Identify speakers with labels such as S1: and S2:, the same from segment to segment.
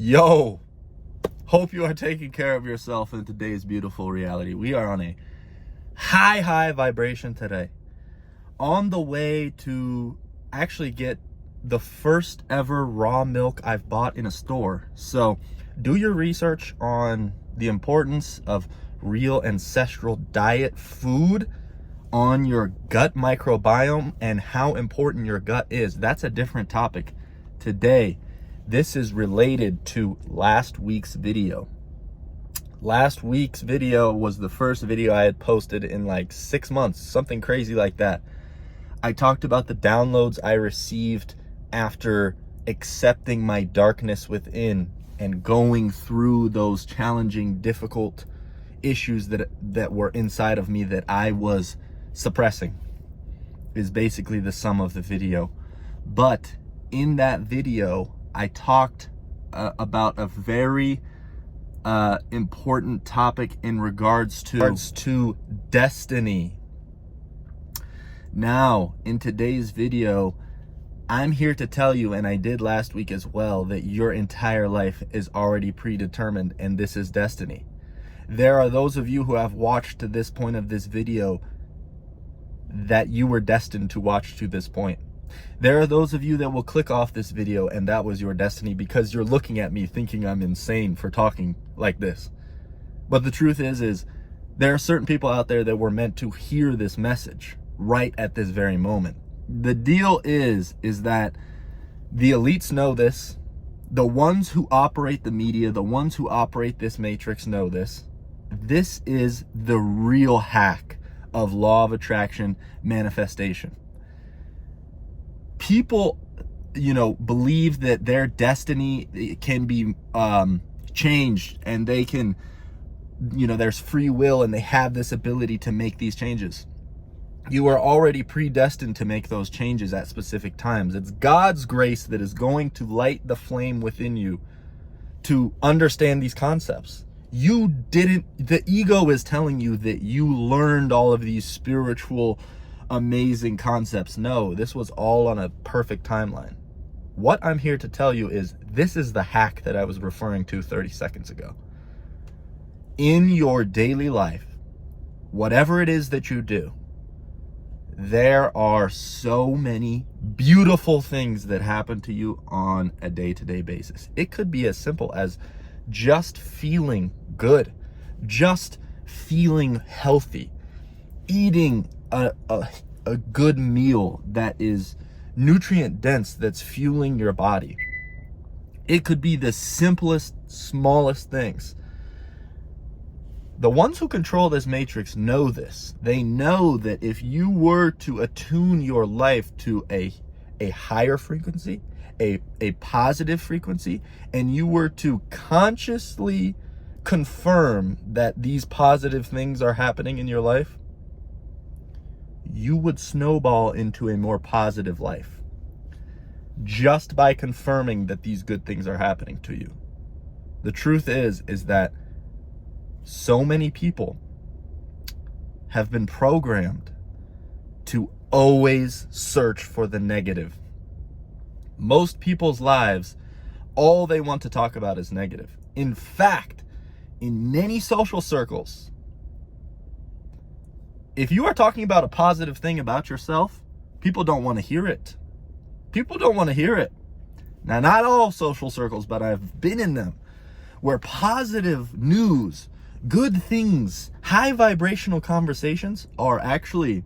S1: Yo, hope you are taking care of yourself in today's beautiful reality. We are on a high vibration today. On the way to actually get the first ever raw milk I've bought in a store. So do your research on the importance of real ancestral diet food on your gut microbiome and how important your gut is. That's a different topic. Today, this is related to last week's video. Last week's video was the first video I had posted in like 6 months, something crazy like that. I talked about the downloads I received after accepting my darkness within and going through those challenging, difficult issues that were inside of me that I was suppressing, is basically the sum of the video. But in that video, I talked about a very important topic in regards to destiny. Now, in today's video, I'm here to tell you, and I did last week as well, that your entire life is already predetermined, and this is destiny. There are those of you who have watched to this point of this video that you were destined to watch to this point. There are those of you that will click off this video and that was your destiny because you're looking at me thinking I'm insane for talking like this. But the truth is there are certain people out there that were meant to hear this message right at this very moment. The deal is that the elites know this. The ones who operate the media, the ones who operate this matrix know this. This is the real hack of law of attraction manifestation. People, believe that their destiny can be changed, and they can, there's free will and they have this ability to make these changes. You are already predestined to make those changes at specific times. It's God's grace that is going to light the flame within you to understand these concepts. The ego is telling you that you learned all of these spiritual amazing concepts. No, this was all on a perfect timeline. What I'm here to tell you is this is the hack that I was referring to 30 seconds ago. In your daily life, whatever it is that you do, there are so many beautiful things that happen to you on a day-to-day basis. It could be as simple as just feeling good, just feeling healthy, eating a good meal that is nutrient dense, that's fueling your body. It could be the simplest, smallest things. The ones who control this matrix know this. They know that if you were to attune your life to a higher frequency, a positive frequency, and you were to consciously confirm that these positive things are happening in your life, you would snowball into a more positive life just by confirming that these good things are happening to you. The truth is that so many people have been programmed to always search for the negative. Most people's lives, all they want to talk about is negative. In fact, in many social circles, if you are talking about a positive thing about yourself, people don't want to hear it. People don't want to hear it. Now, not all social circles, but I've been in them where positive news, good things, high vibrational conversations are actually,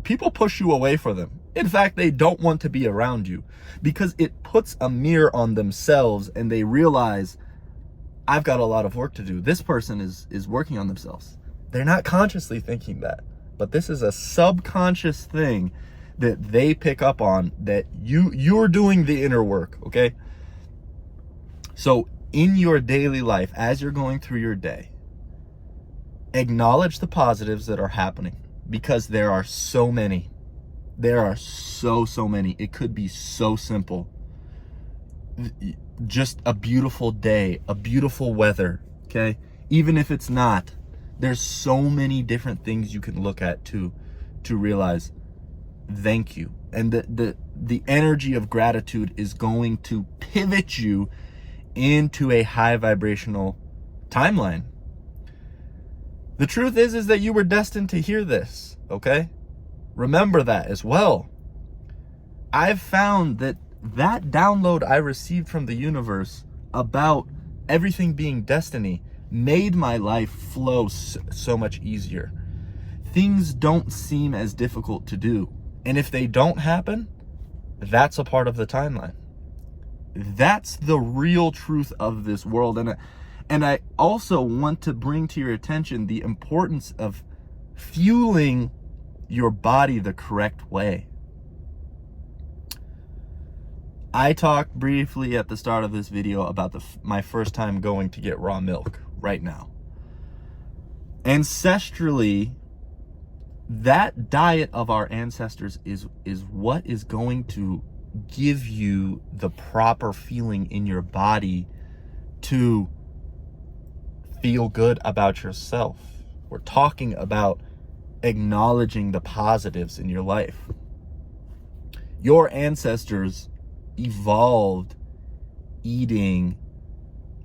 S1: people push you away from them. In fact, they don't want to be around you because it puts a mirror on themselves and they realize, I've got a lot of work to do. This person is working on themselves. They're not consciously thinking that, but this is a subconscious thing that they pick up on, that you're doing the inner work, okay? So in your daily life, as you're going through your day, acknowledge the positives that are happening because there are so many. There are so many. It could be so simple. Just a beautiful day, a beautiful weather, okay? Even if it's not, there's so many different things you can look at to realize, thank you. And the energy of gratitude is going to pivot you into a high vibrational timeline. The truth is that you were destined to hear this, okay? Remember that as well. I've found that download I received from the universe about everything being destiny made my life flow so much easier. Things don't seem as difficult to do. And if they don't happen, that's a part of the timeline. That's the real truth of this world. And I also want to bring to your attention the importance of fueling your body the correct way. I talked briefly at the start of this video about my first time going to get raw milk right now. Ancestrally, that diet of our ancestors is what is going to give you the proper feeling in your body to feel good about yourself. We're talking about acknowledging the positives in your life. Your ancestors evolved eating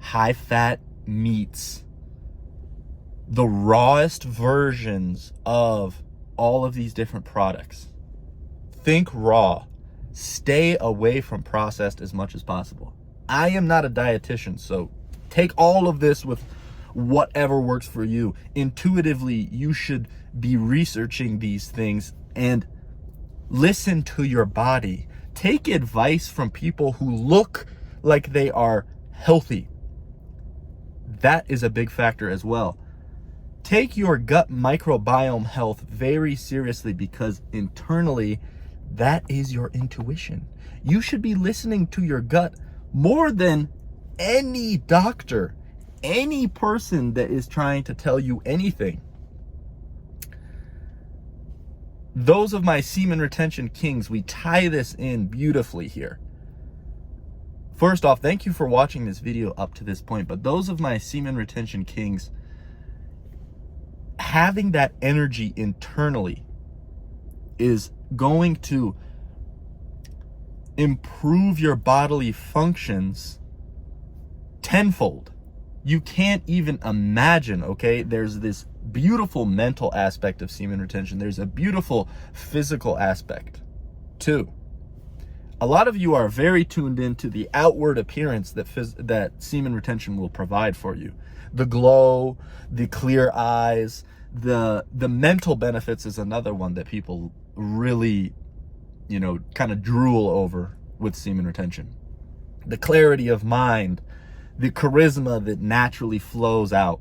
S1: high-fat meats, the rawest versions of all of these different products. Think raw. Stay away from processed as much as possible. I am not a dietitian, so take all of this with whatever works for you. Intuitively, you should be researching these things and listen to your body. Take advice from people who look like they are healthy. That is a big factor as well. Take your gut microbiome health very seriously, because internally, that is your intuition. You should be listening to your gut more than any doctor, any person that is trying to tell you anything. Those of my semen retention kings, we tie this in beautifully here. First off, thank you for watching this video up to this point, but those of my semen retention kings, having that energy internally is going to improve your bodily functions tenfold. You can't even imagine, okay? There's this beautiful mental aspect of semen retention. There's a beautiful physical aspect too. A lot of you are very tuned into the outward appearance that semen retention will provide for you. The glow, the clear eyes, the mental benefits is another one that people really, kind of drool over with semen retention. The clarity of mind, the charisma that naturally flows out.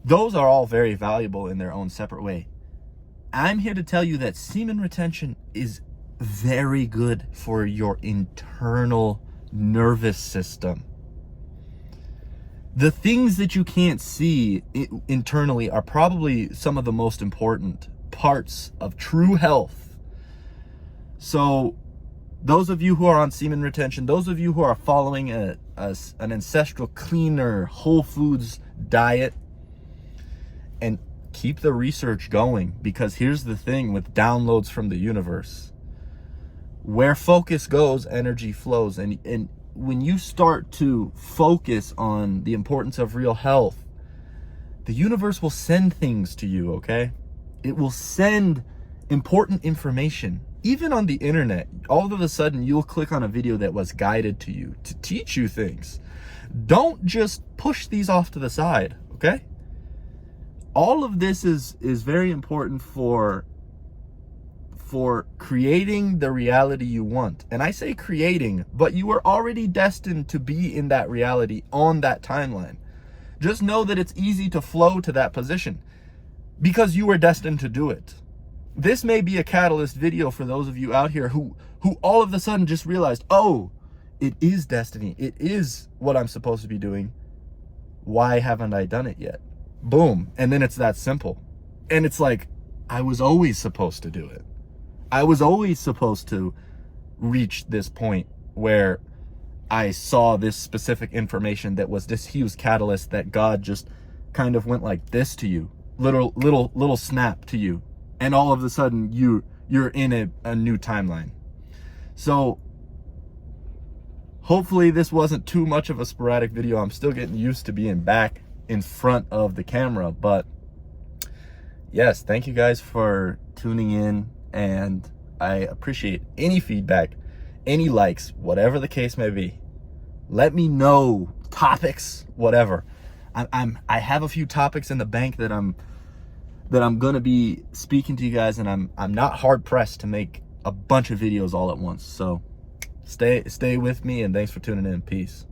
S1: Those are all very valuable in their own separate way. I'm here to tell you that semen retention is very good for your internal nervous system. The things that you can't see internally are probably some of the most important parts of true health. So those of you who are on semen retention, those of you who are following an ancestral, cleaner, whole foods diet, and keep the research going, because here's the thing with downloads from the universe. Where focus goes, energy flows. And when you start to focus on the importance of real health, the universe will send things to you, okay? It will send important information. Even on the internet, all of a sudden you'll click on a video that was guided to you to teach you things. Don't just push these off to the side, okay? All of this is very important for creating the reality you want. And I say creating, but you are already destined to be in that reality on that timeline. Just know that it's easy to flow to that position because you were destined to do it. This may be a catalyst video for those of you out here who all of a sudden just realized, oh, it is destiny. It is what I'm supposed to be doing. Why haven't I done it yet? Boom. And then it's that simple. And it's like, I was always supposed to do it. I was always supposed to reach this point where I saw this specific information that was this huge catalyst that God just kind of went like this to you, little snap to you, and all of a sudden you're in a new timeline. So hopefully this wasn't too much of a sporadic video. I'm still getting used to being back in front of the camera, but yes, thank you guys for tuning in, and I appreciate any feedback, any likes, whatever the case may be. Let me know topics, whatever. I have a few topics in the bank that I'm gonna be speaking to you guys, and I'm not hard pressed to make a bunch of videos all at once. So stay with me, and thanks for tuning in. Peace.